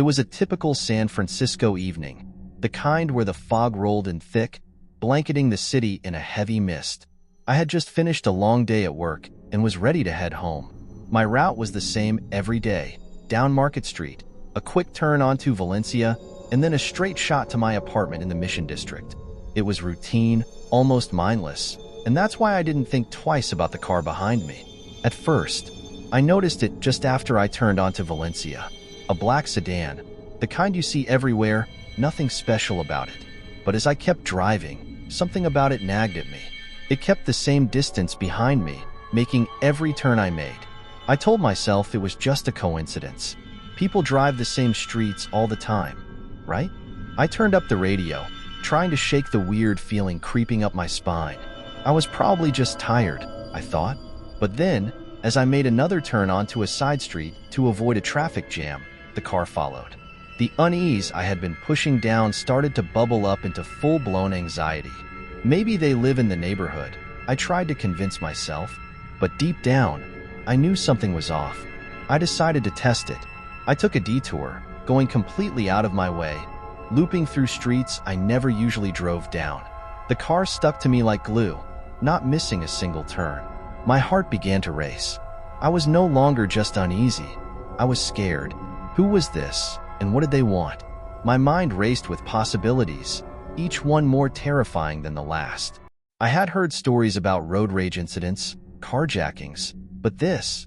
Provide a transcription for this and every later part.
It was a typical San Francisco evening, the kind where the fog rolled in thick, blanketing the city in a heavy mist. I had just finished a long day at work and was ready to head home. My route was the same every day, down Market Street, a quick turn onto Valencia, and then a straight shot to my apartment in the Mission District. It was routine, almost mindless, and that's why I didn't think twice about the car behind me. At first, I noticed it just after I turned onto Valencia. A black sedan, the kind you see everywhere, nothing special about it. But as I kept driving, something about it nagged at me. It kept the same distance behind me, making every turn I made. I told myself it was just a coincidence. People drive the same streets all the time, right? I turned up the radio, trying to shake the weird feeling creeping up my spine. I was probably just tired, I thought. But then, as I made another turn onto a side street to avoid a traffic jam, the car followed. The unease I had been pushing down started to bubble up into full-blown anxiety. Maybe they live in the neighborhood, I tried to convince myself, but deep down, I knew something was off. I decided to test it. I took a detour, going completely out of my way, looping through streets I never usually drove down. The car stuck to me like glue, not missing a single turn. My heart began to race. I was no longer just uneasy. I was scared. Who was this, and what did they want? My mind raced with possibilities, each one more terrifying than the last. I had heard stories about road rage incidents, carjackings, but this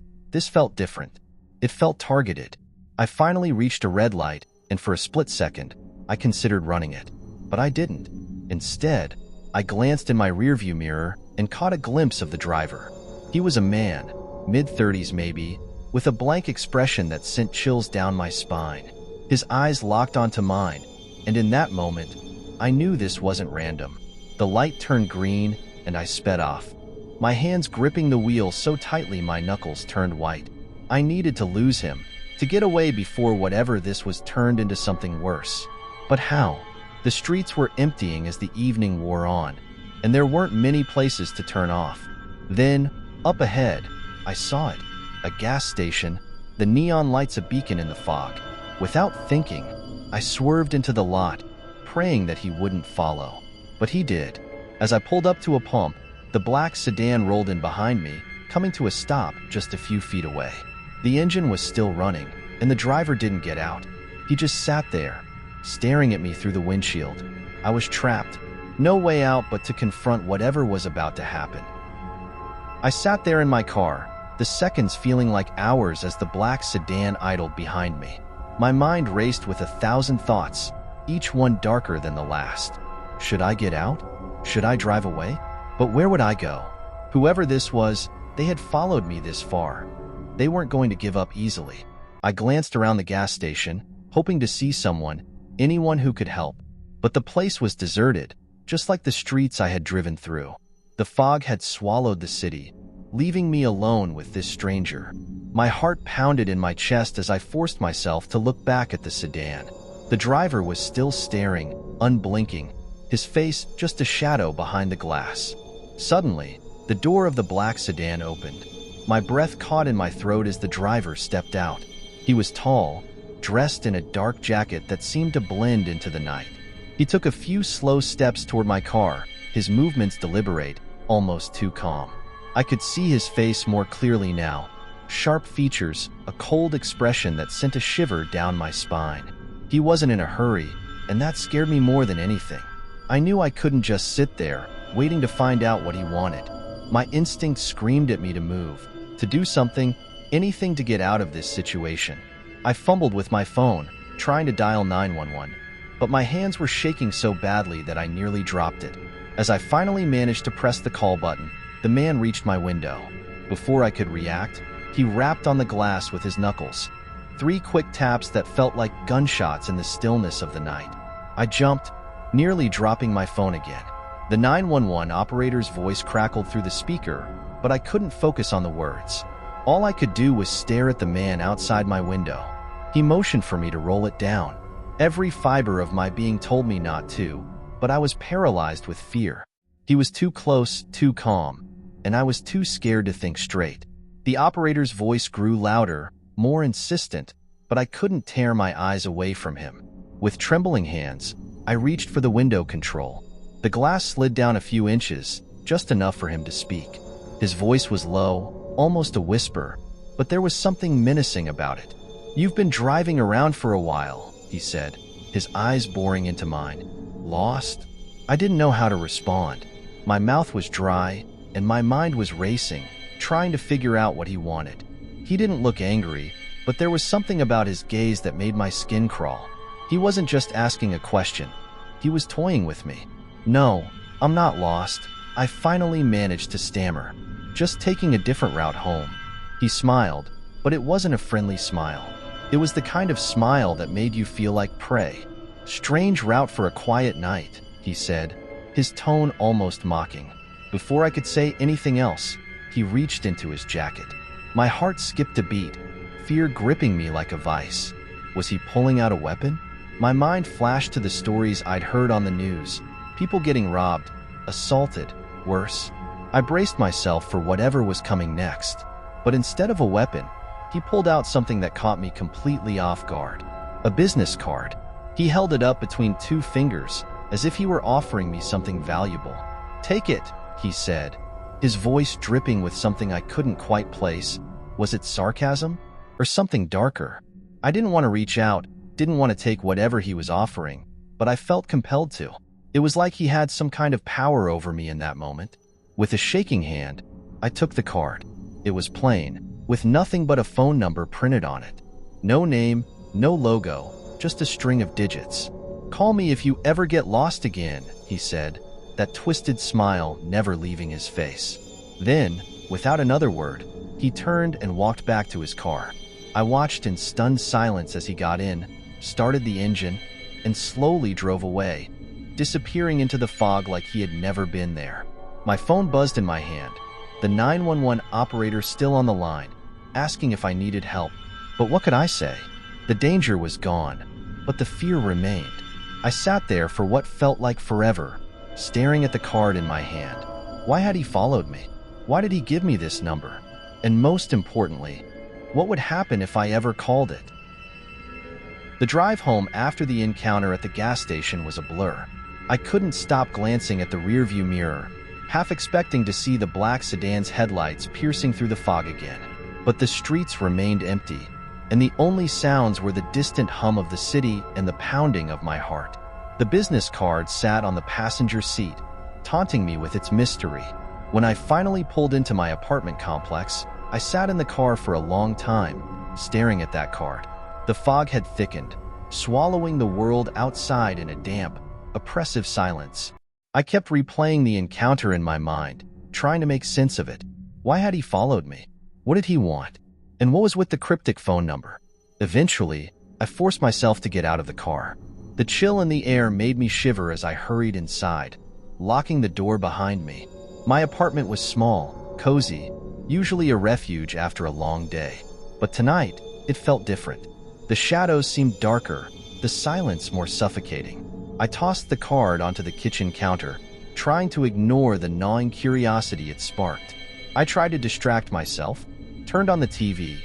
felt different. It felt targeted. I finally reached a red light, and for a split second, I considered running it. But I didn't. Instead, I glanced in my rearview mirror and caught a glimpse of the driver. He was a man, mid-30s maybe, with a blank expression that sent chills down my spine. His eyes locked onto mine, and in that moment, I knew this wasn't random. The light turned green, and I sped off, my hands gripping the wheel so tightly my knuckles turned white. I needed to lose him, to get away before whatever this was turned into something worse. But how? The streets were emptying as the evening wore on, and there weren't many places to turn off. Then, up ahead, I saw it. A gas station, the neon lights a beacon in the fog. Without thinking, I swerved into the lot, praying that he wouldn't follow. But he did. As I pulled up to a pump, the black sedan rolled in behind me, coming to a stop just a few feet away. The engine was still running, and the driver didn't get out. He just sat there, staring at me through the windshield. I was trapped. No way out but to confront whatever was about to happen. I sat there in my car, the seconds feeling like hours as the black sedan idled behind me. My mind raced with 1,000 thoughts, each one darker than the last. Should I get out? Should I drive away? But where would I go? Whoever this was, they had followed me this far. They weren't going to give up easily. I glanced around the gas station, hoping to see someone, anyone who could help. But the place was deserted, just like the streets I had driven through. The fog had swallowed the city, leaving me alone with this stranger. My heart pounded in my chest as I forced myself to look back at the sedan. The driver was still staring, unblinking, his face just a shadow behind the glass. Suddenly, the door of the black sedan opened. My breath caught in my throat as the driver stepped out. He was tall, dressed in a dark jacket that seemed to blend into the night. He took a few slow steps toward my car, his movements deliberate, almost too calm. I could see his face more clearly now. Sharp features, a cold expression that sent a shiver down my spine. He wasn't in a hurry, and that scared me more than anything. I knew I couldn't just sit there, waiting to find out what he wanted. My instinct screamed at me to move, to do something, anything to get out of this situation. I fumbled with my phone, trying to dial 911, but my hands were shaking so badly that I nearly dropped it. As I finally managed to press the call button, the man reached my window. Before I could react, he rapped on the glass with his knuckles. 3 quick taps that felt like gunshots in the stillness of the night. I jumped, nearly dropping my phone again. The 911 operator's voice crackled through the speaker, but I couldn't focus on the words. All I could do was stare at the man outside my window. He motioned for me to roll it down. Every fiber of my being told me not to, but I was paralyzed with fear. He was too close, too calm, and I was too scared to think straight. The operator's voice grew louder, more insistent, but I couldn't tear my eyes away from him. With trembling hands, I reached for the window control. The glass slid down a few inches, just enough for him to speak. His voice was low, almost a whisper, but there was something menacing about it. "You've been driving around for a while," he said, his eyes boring into mine. "Lost?" I didn't know how to respond. My mouth was dry, and my mind was racing, trying to figure out what he wanted. He didn't look angry, but there was something about his gaze that made my skin crawl. He wasn't just asking a question. He was toying with me. "No, I'm not lost," I finally managed to stammer. "Just taking a different route home." He smiled, but it wasn't a friendly smile. It was the kind of smile that made you feel like prey. "Strange route for a quiet night," he said, his tone almost mocking. Before I could say anything else, he reached into his jacket. My heart skipped a beat, fear gripping me like a vice. Was he pulling out a weapon? My mind flashed to the stories I'd heard on the news. People getting robbed, assaulted, worse. I braced myself for whatever was coming next. But instead of a weapon, he pulled out something that caught me completely off guard. A business card. He held it up between two fingers, as if he were offering me something valuable. "Take it," he said, his voice dripping with something I couldn't quite place. Was it sarcasm? Or something darker? I didn't want to reach out, didn't want to take whatever he was offering, but I felt compelled to. It was like he had some kind of power over me in that moment. With a shaking hand, I took the card. It was plain, with nothing but a phone number printed on it. No name, no logo, just a string of digits. "Call me if you ever get lost again," he said, that twisted smile never leaving his face. Then, without another word, he turned and walked back to his car. I watched in stunned silence as he got in, started the engine, and slowly drove away, disappearing into the fog like he had never been there. My phone buzzed in my hand, the 911 operator still on the line, asking if I needed help. But what could I say? The danger was gone, but the fear remained. I sat there for what felt like forever, staring at the card in my hand. Why had he followed me? Why did he give me this number? And most importantly, what would happen if I ever called it? The drive home after the encounter at the gas station was a blur. I couldn't stop glancing at the rearview mirror, half expecting to see the black sedan's headlights piercing through the fog again. But the streets remained empty, and the only sounds were the distant hum of the city and the pounding of my heart. The business card sat on the passenger seat, taunting me with its mystery. When I finally pulled into my apartment complex, I sat in the car for a long time, staring at that card. The fog had thickened, swallowing the world outside in a damp, oppressive silence. I kept replaying the encounter in my mind, trying to make sense of it. Why had he followed me? What did he want? And what was with the cryptic phone number? Eventually, I forced myself to get out of the car. The chill in the air made me shiver as I hurried inside, locking the door behind me. My apartment was small, cozy, usually a refuge after a long day. But tonight, it felt different. The shadows seemed darker, the silence more suffocating. I tossed the card onto the kitchen counter, trying to ignore the gnawing curiosity it sparked. I tried to distract myself, turned on the TV,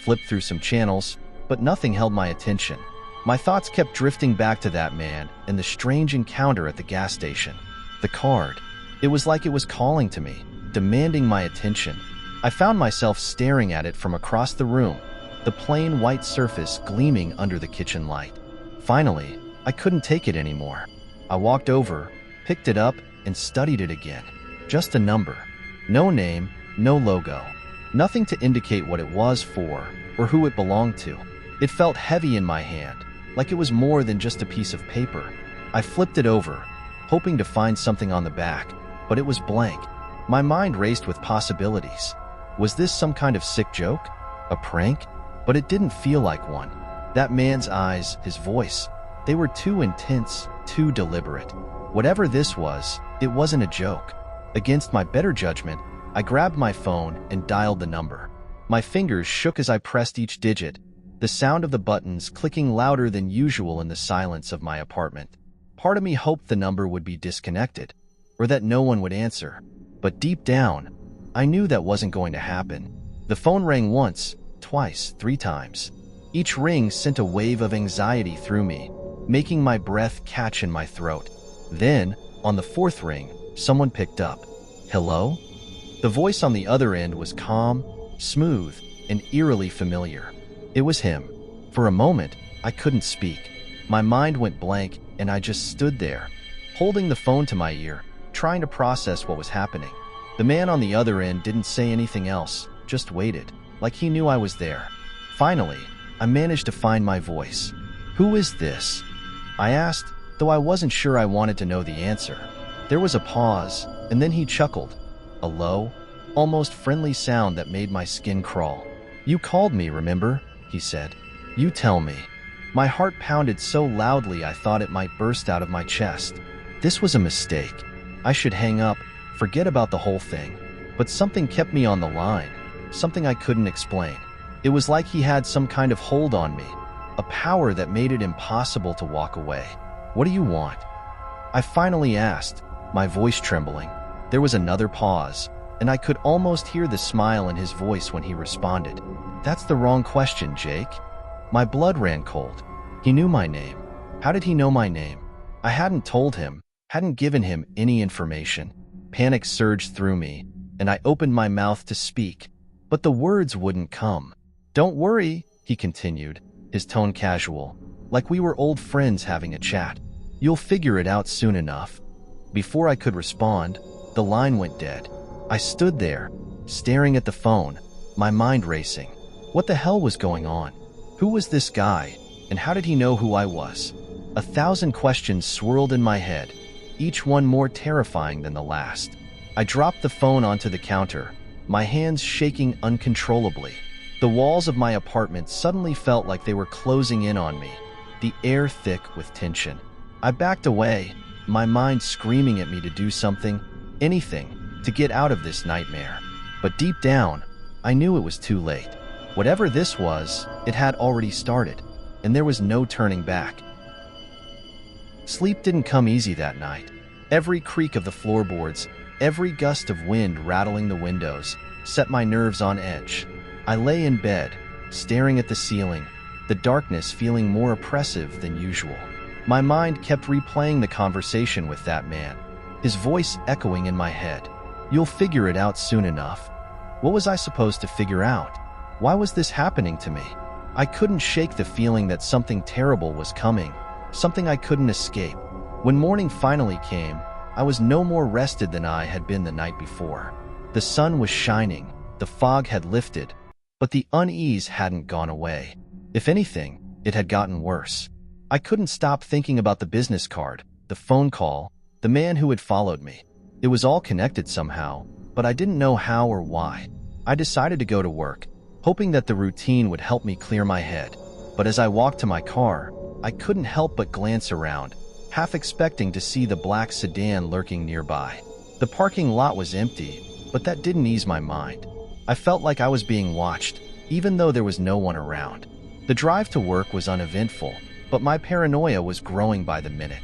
flipped through some channels, but nothing held my attention. My thoughts kept drifting back to that man and the strange encounter at the gas station. The card. It was like it was calling to me, demanding my attention. I found myself staring at it from across the room, the plain white surface gleaming under the kitchen light. Finally, I couldn't take it anymore. I walked over, picked it up, and studied it again. Just a number. No name, no logo. Nothing to indicate what it was for or who it belonged to. It felt heavy in my hand, like it was more than just a piece of paper. I flipped it over, hoping to find something on the back, but it was blank. My mind raced with possibilities. Was this some kind of sick joke? A prank? But it didn't feel like one. That man's eyes, his voice, they were too intense, too deliberate. Whatever this was, it wasn't a joke. Against my better judgment, I grabbed my phone and dialed the number. My fingers shook as I pressed each digit, the sound of the buttons clicking louder than usual in the silence of my apartment. Part of me hoped the number would be disconnected, or that no one would answer. But deep down, I knew that wasn't going to happen. The phone rang once, twice, 3 times. Each ring sent a wave of anxiety through me, making my breath catch in my throat. Then, on the fourth ring, someone picked up. "Hello?" The voice on the other end was calm, smooth, and eerily familiar. It was him. For a moment, I couldn't speak. My mind went blank, and I just stood there, holding the phone to my ear, trying to process what was happening. The man on the other end didn't say anything else, just waited, like he knew I was there. Finally, I managed to find my voice. "Who is this?" I asked, though I wasn't sure I wanted to know the answer. There was a pause, and then he chuckled, a low, almost friendly sound that made my skin crawl. "You called me, remember?" he said. "You tell me." My heart pounded so loudly I thought it might burst out of my chest. This was a mistake. I should hang up, forget about the whole thing. But something kept me on the line, something I couldn't explain. It was like he had some kind of hold on me, a power that made it impossible to walk away. "What do you want?" I finally asked, my voice trembling. There was another pause, and I could almost hear the smile in his voice when he responded. "That's the wrong question, Jake." My blood ran cold. He knew my name. How did he know my name? I hadn't told him, hadn't given him any information. Panic surged through me, and I opened my mouth to speak, but the words wouldn't come. "Don't worry," he continued, his tone casual, like we were old friends having a chat. "You'll figure it out soon enough." Before I could respond, the line went dead. I stood there, staring at the phone, my mind racing. What the hell was going on? Who was this guy, and how did he know who I was? 1,000 questions swirled in my head, each one more terrifying than the last. I dropped the phone onto the counter, my hands shaking uncontrollably. The walls of my apartment suddenly felt like they were closing in on me, the air thick with tension. I backed away, my mind screaming at me to do something, anything, to get out of this nightmare. But deep down, I knew it was too late. Whatever this was, it had already started, and there was no turning back. Sleep didn't come easy that night. Every creak of the floorboards, every gust of wind rattling the windows, set my nerves on edge. I lay in bed, staring at the ceiling, the darkness feeling more oppressive than usual. My mind kept replaying the conversation with that man, his voice echoing in my head. "You'll figure it out soon enough." What was I supposed to figure out? Why was this happening to me? I couldn't shake the feeling that something terrible was coming, something I couldn't escape. When morning finally came, I was no more rested than I had been the night before. The sun was shining, the fog had lifted, but the unease hadn't gone away. If anything, it had gotten worse. I couldn't stop thinking about the business card, the phone call, the man who had followed me. It was all connected somehow, but I didn't know how or why. I decided to go to work, hoping that the routine would help me clear my head. But as I walked to my car, I couldn't help but glance around, half expecting to see the black sedan lurking nearby. The parking lot was empty, but that didn't ease my mind. I felt like I was being watched, even though there was no one around. The drive to work was uneventful, but my paranoia was growing by the minute.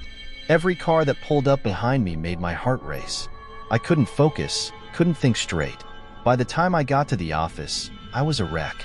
Every car that pulled up behind me made my heart race. I couldn't focus, couldn't think straight. By the time I got to the office, I was a wreck.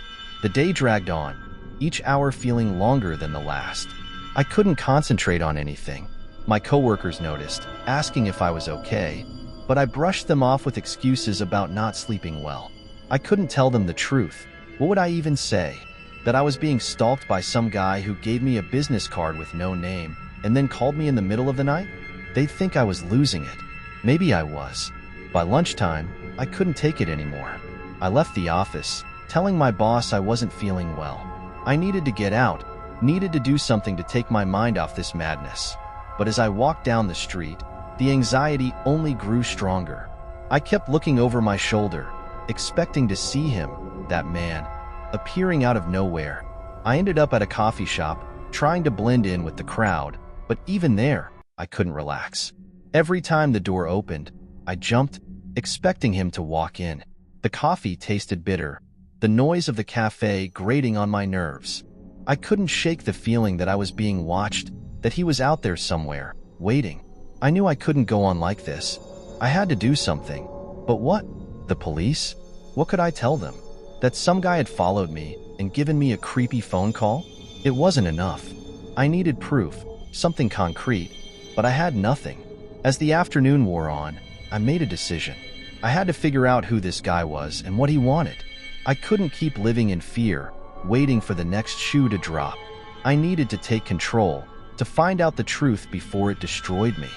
The day dragged on, each hour feeling longer than the last. I couldn't concentrate on anything. My coworkers noticed, asking if I was okay, but I brushed them off with excuses about not sleeping well. I couldn't tell them the truth. What would I even say? That I was being stalked by some guy who gave me a business card with no name and then called me in the middle of the night? They'd think I was losing it. Maybe I was. By lunchtime, I couldn't take it anymore. I left the office, telling my boss I wasn't feeling well. I needed to get out, needed to do something to take my mind off this madness. But as I walked down the street, the anxiety only grew stronger. I kept looking over my shoulder, expecting to see him, that man, appearing out of nowhere. I ended up at a coffee shop, trying to blend in with the crowd, but even there, I couldn't relax. Every time the door opened, I jumped, expecting him to walk in. The coffee tasted bitter, the noise of the cafe grating on my nerves. I couldn't shake the feeling that I was being watched, that he was out there somewhere, waiting. I knew I couldn't go on like this. I had to do something. But what? The police? What could I tell them? That some guy had followed me, and given me a creepy phone call? It wasn't enough. I needed proof, something concrete, but I had nothing. As the afternoon wore on, I made a decision. I had to figure out who this guy was and what he wanted. I couldn't keep living in fear, waiting for the next shoe to drop. I needed to take control, to find out the truth before it destroyed me.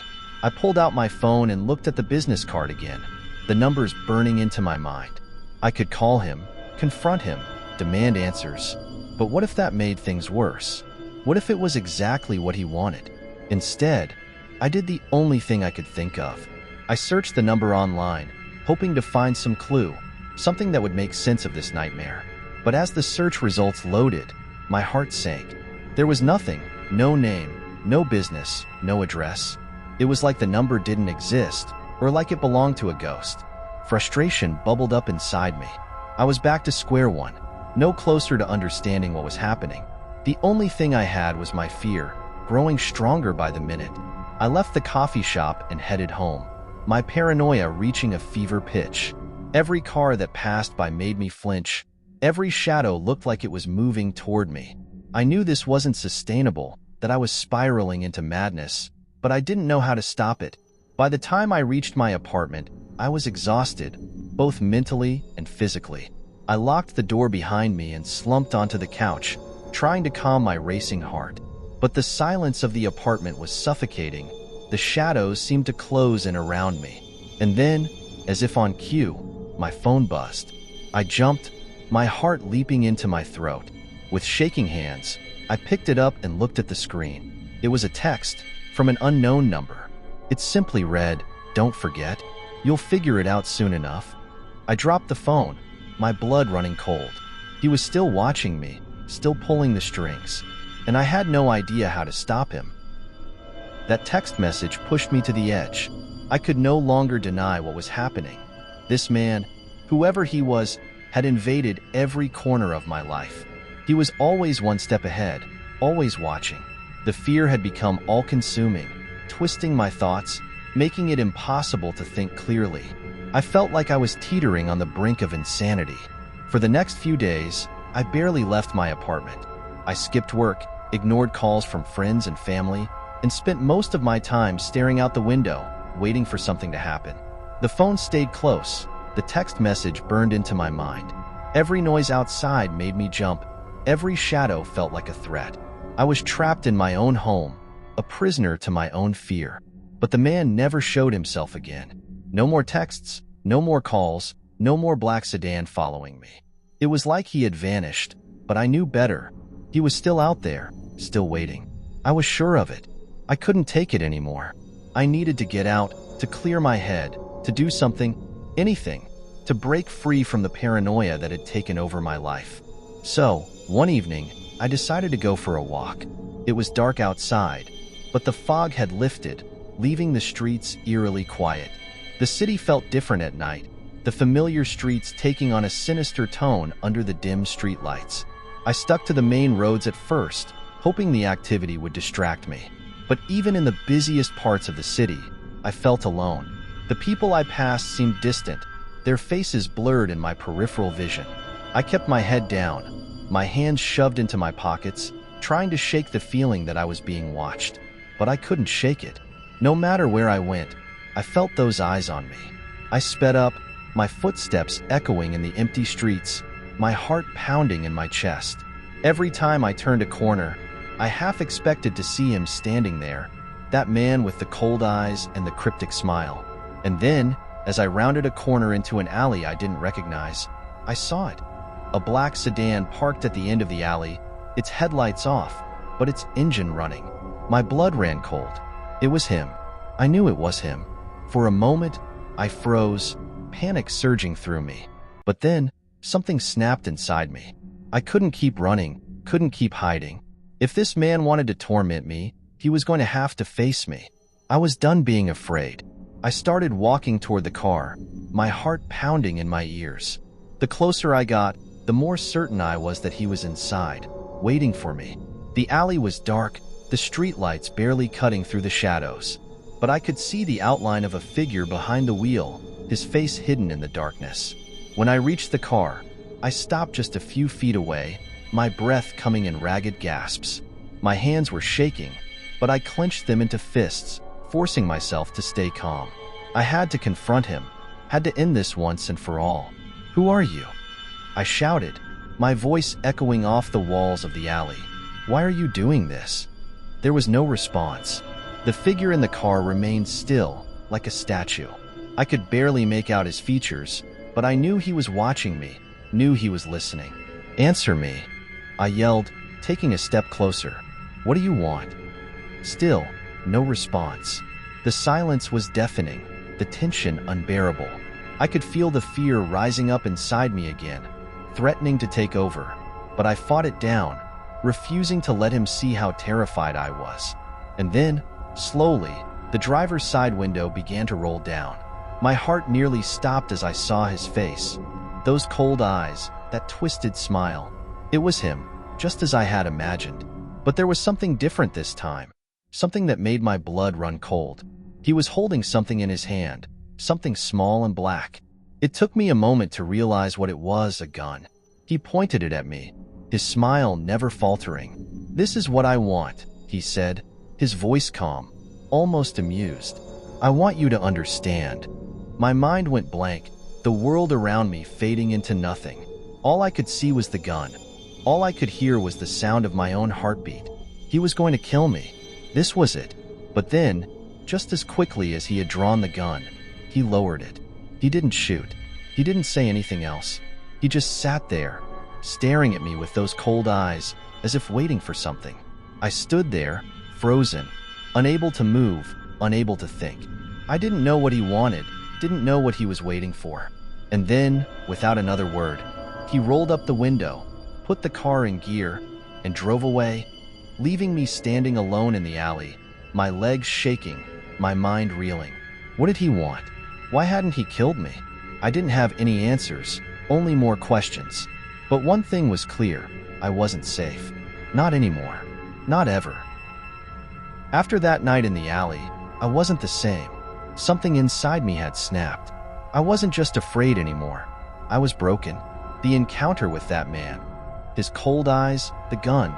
I pulled out my phone and looked at the business card again, the numbers burning into my mind. I could call him, confront him, demand answers. But what if that made things worse? What if it was exactly what he wanted? Instead, I did the only thing I could think of. I searched the number online, hoping to find some clue, something that would make sense of this nightmare. But as the search results loaded, my heart sank. There was nothing, no name, no business, no address. It was like the number didn't exist, or like it belonged to a ghost. Frustration bubbled up inside me. I was back to square one, no closer to understanding what was happening. The only thing I had was my fear, growing stronger by the minute. I left the coffee shop and headed home, my paranoia reaching a fever pitch. Every car that passed by made me flinch. Every shadow looked like it was moving toward me. I knew this wasn't sustainable, that I was spiraling into madness, but I didn't know how to stop it. By the time I reached my apartment, I was exhausted, both mentally and physically. I locked the door behind me and slumped onto the couch, trying to calm my racing heart. But the silence of the apartment was suffocating. The shadows seemed to close in around me. And then, as if on cue, my phone buzzed. I jumped, my heart leaping into my throat. With shaking hands, I picked it up and looked at the screen. It was a text from an unknown number. It simply read, "Don't forget. You'll figure it out soon enough." I dropped the phone, my blood running cold. He was still watching me, still pulling the strings, and I had no idea how to stop him. That text message pushed me to the edge. I could no longer deny what was happening. This man, whoever he was, had invaded every corner of my life. He was always one step ahead, always watching. The fear had become all-consuming, twisting my thoughts, making it impossible to think clearly. I felt like I was teetering on the brink of insanity. For the next few days, I barely left my apartment. I skipped work, ignored calls from friends and family, and spent most of my time staring out the window, waiting for something to happen. The phone stayed close. The text message burned into my mind. Every noise outside made me jump. Every shadow felt like a threat. I was trapped in my own home, a prisoner to my own fear. But the man never showed himself again. No more texts, no more calls, no more black sedan following me. It was like he had vanished, but I knew better. He was still out there, still waiting. I was sure of it. I couldn't take it anymore. I needed to get out, to clear my head, to do something, anything, to break free from the paranoia that had taken over my life. So, one evening, I decided to go for a walk. It was dark outside, but the fog had lifted, leaving the streets eerily quiet. The city felt different at night, the familiar streets taking on a sinister tone under the dim streetlights. I stuck to the main roads at first, hoping the activity would distract me. But even in the busiest parts of the city, I felt alone. The people I passed seemed distant, their faces blurred in my peripheral vision. I kept my head down, my hands shoved into my pockets, trying to shake the feeling that I was being watched. But I couldn't shake it. No matter where I went, I felt those eyes on me. I sped up, my footsteps echoing in the empty streets, my heart pounding in my chest. Every time I turned a corner, I half expected to see him standing there, that man with the cold eyes and the cryptic smile. And then, as I rounded a corner into an alley I didn't recognize, I saw it. A black sedan parked at the end of the alley, its headlights off, but its engine running. My blood ran cold. It was him. I knew it was him. For a moment, I froze, panic surging through me. But then, something snapped inside me. I couldn't keep running, couldn't keep hiding. If this man wanted to torment me, he was going to have to face me. I was done being afraid. I started walking toward the car, my heart pounding in my ears. The closer I got, the more certain I was that he was inside, waiting for me. The alley was dark, the streetlights barely cutting through the shadows. But I could see the outline of a figure behind the wheel, his face hidden in the darkness. When I reached the car, I stopped just a few feet away, my breath coming in ragged gasps. My hands were shaking, but I clenched them into fists, forcing myself to stay calm. I had to confront him, had to end this once and for all. "Who are you?" I shouted, my voice echoing off the walls of the alley. "Why are you doing this?" There was no response. The figure in the car remained still, like a statue. I could barely make out his features, but I knew he was watching me, knew he was listening. "Answer me," I yelled, taking a step closer. "What do you want?" Still, no response. The silence was deafening, the tension unbearable. I could feel the fear rising up inside me again, threatening to take over, but I fought it down, refusing to let him see how terrified I was. And then, slowly, the driver's side window began to roll down. My heart nearly stopped as I saw his face. Those cold eyes, that twisted smile. It was him, just as I had imagined. But there was something different this time, something that made my blood run cold. He was holding something in his hand, something small and black. It took me a moment to realize what it was: a gun. He pointed it at me, his smile never faltering. "This is what I want," he said, his voice calm, almost amused. "I want you to understand." My mind went blank, the world around me fading into nothing. All I could see was the gun. All I could hear was the sound of my own heartbeat. He was going to kill me. This was it. But then, just as quickly as he had drawn the gun, he lowered it. He didn't shoot. He didn't say anything else. He just sat there, staring at me with those cold eyes, as if waiting for something. I stood there, frozen, unable to move, unable to think. I didn't know what he wanted, didn't know what he was waiting for. And then, without another word, he rolled up the window, put the car in gear, and drove away, leaving me standing alone in the alley, my legs shaking, my mind reeling. What did he want? Why hadn't he killed me? I didn't have any answers, only more questions. But one thing was clear: I wasn't safe. Not anymore. Not ever. After that night in the alley, I wasn't the same. Something inside me had snapped. I wasn't just afraid anymore. I was broken. The encounter with that man, his cold eyes, the gun,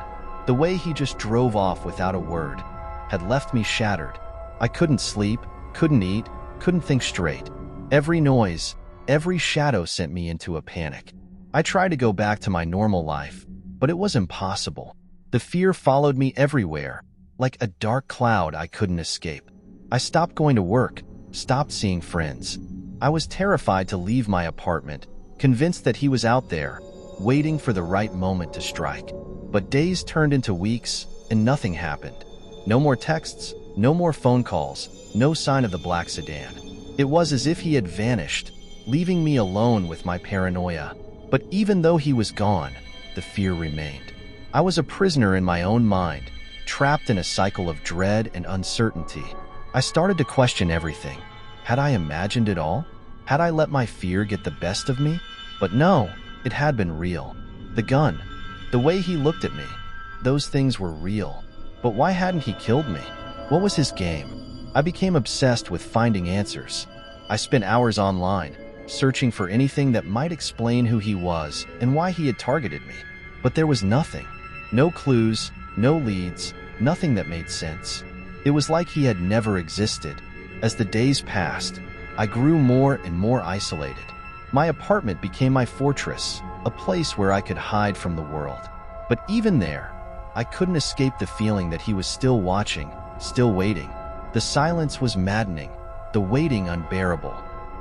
the way he just drove off without a word, had left me shattered. I couldn't sleep, couldn't eat, couldn't think straight. Every noise, every shadow sent me into a panic. I tried to go back to my normal life, but it was impossible. The fear followed me everywhere, like a dark cloud I couldn't escape. I stopped going to work, stopped seeing friends. I was terrified to leave my apartment, convinced that he was out there, waiting for the right moment to strike. But days turned into weeks, and nothing happened. No more texts, no more phone calls, no sign of the black sedan. It was as if he had vanished, leaving me alone with my paranoia. But even though he was gone, the fear remained. I was a prisoner in my own mind, trapped in a cycle of dread and uncertainty. I started to question everything. Had I imagined it all? Had I let my fear get the best of me? But no, it had been real. The gun, the way he looked at me, those things were real. But why hadn't he killed me? What was his game? I became obsessed with finding answers. I spent hours online, searching for anything that might explain who he was and why he had targeted me. But there was nothing. No clues, no leads, nothing that made sense. It was like he had never existed. As the days passed, I grew more and more isolated. My apartment became my fortress, a place where I could hide from the world. But even there, I couldn't escape the feeling that he was still watching, still waiting. The silence was maddening, the waiting unbearable.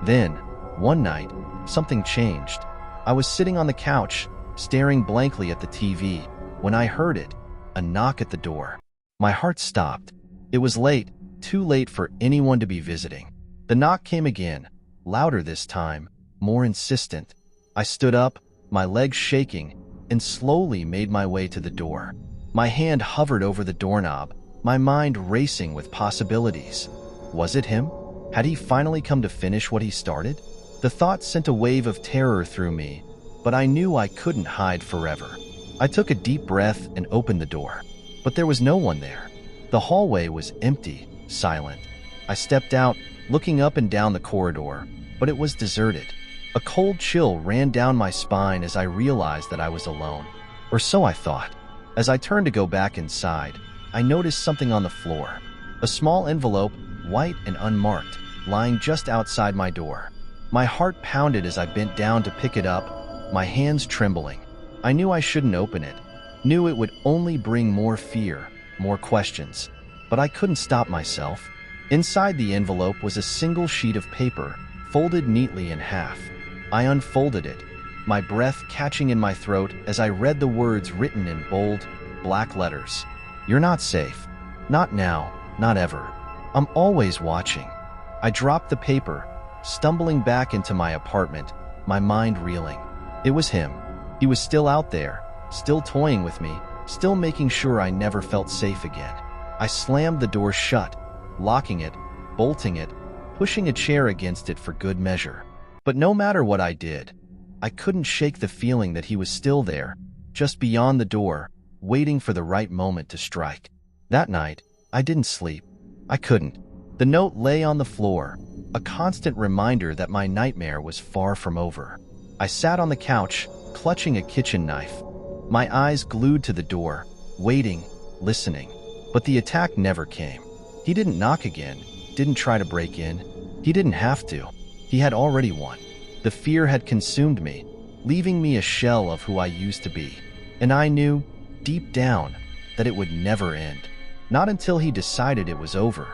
Then, one night, something changed. I was sitting on the couch, staring blankly at the TV, when I heard it, a knock at the door. My heart stopped. It was late, too late for anyone to be visiting. The knock came again, louder this time, more insistent. I stood up, my legs shaking, and slowly made my way to the door. My hand hovered over the doorknob, my mind racing with possibilities. Was it him? Had he finally come to finish what he started? The thought sent a wave of terror through me, but I knew I couldn't hide forever. I took a deep breath and opened the door, but there was no one there. The hallway was empty, silent. I stepped out, looking up and down the corridor, but it was deserted. A cold chill ran down my spine as I realized that I was alone. Or so I thought. As I turned to go back inside, I noticed something on the floor. A small envelope, white and unmarked, lying just outside my door. My heart pounded as I bent down to pick it up, my hands trembling. I knew I shouldn't open it, knew it would only bring more fear, more questions. But I couldn't stop myself. Inside the envelope was a single sheet of paper, folded neatly in half. I unfolded it, my breath catching in my throat as I read the words written in bold, black letters. "You're not safe. Not now, not ever. I'm always watching." I dropped the paper, stumbling back into my apartment, my mind reeling. It was him. He was still out there, still toying with me, still making sure I never felt safe again. I slammed the door shut, locking it, bolting it, pushing a chair against it for good measure. But no matter what I did, I couldn't shake the feeling that he was still there, just beyond the door, waiting for the right moment to strike. That night, I didn't sleep. I couldn't. The note lay on the floor, a constant reminder that my nightmare was far from over. I sat on the couch, clutching a kitchen knife, my eyes glued to the door, waiting, listening. But the attack never came. He didn't knock again, didn't try to break in. He didn't have to. He had already won. The fear had consumed me, leaving me a shell of who I used to be. And I knew, deep down, that it would never end. Not until he decided it was over.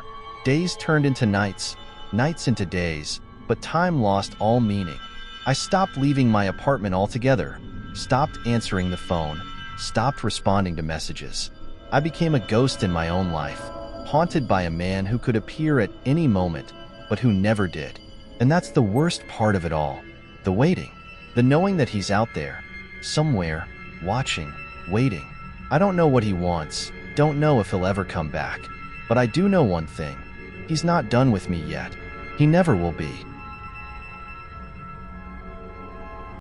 Days turned into nights, nights into days, but time lost all meaning. I stopped leaving my apartment altogether, stopped answering the phone, stopped responding to messages. I became a ghost in my own life, haunted by a man who could appear at any moment, but who never did. And that's the worst part of it all. The waiting. The knowing that he's out there, somewhere, watching, waiting. I don't know what he wants, don't know if he'll ever come back. But I do know one thing. He's not done with me yet. He never will be.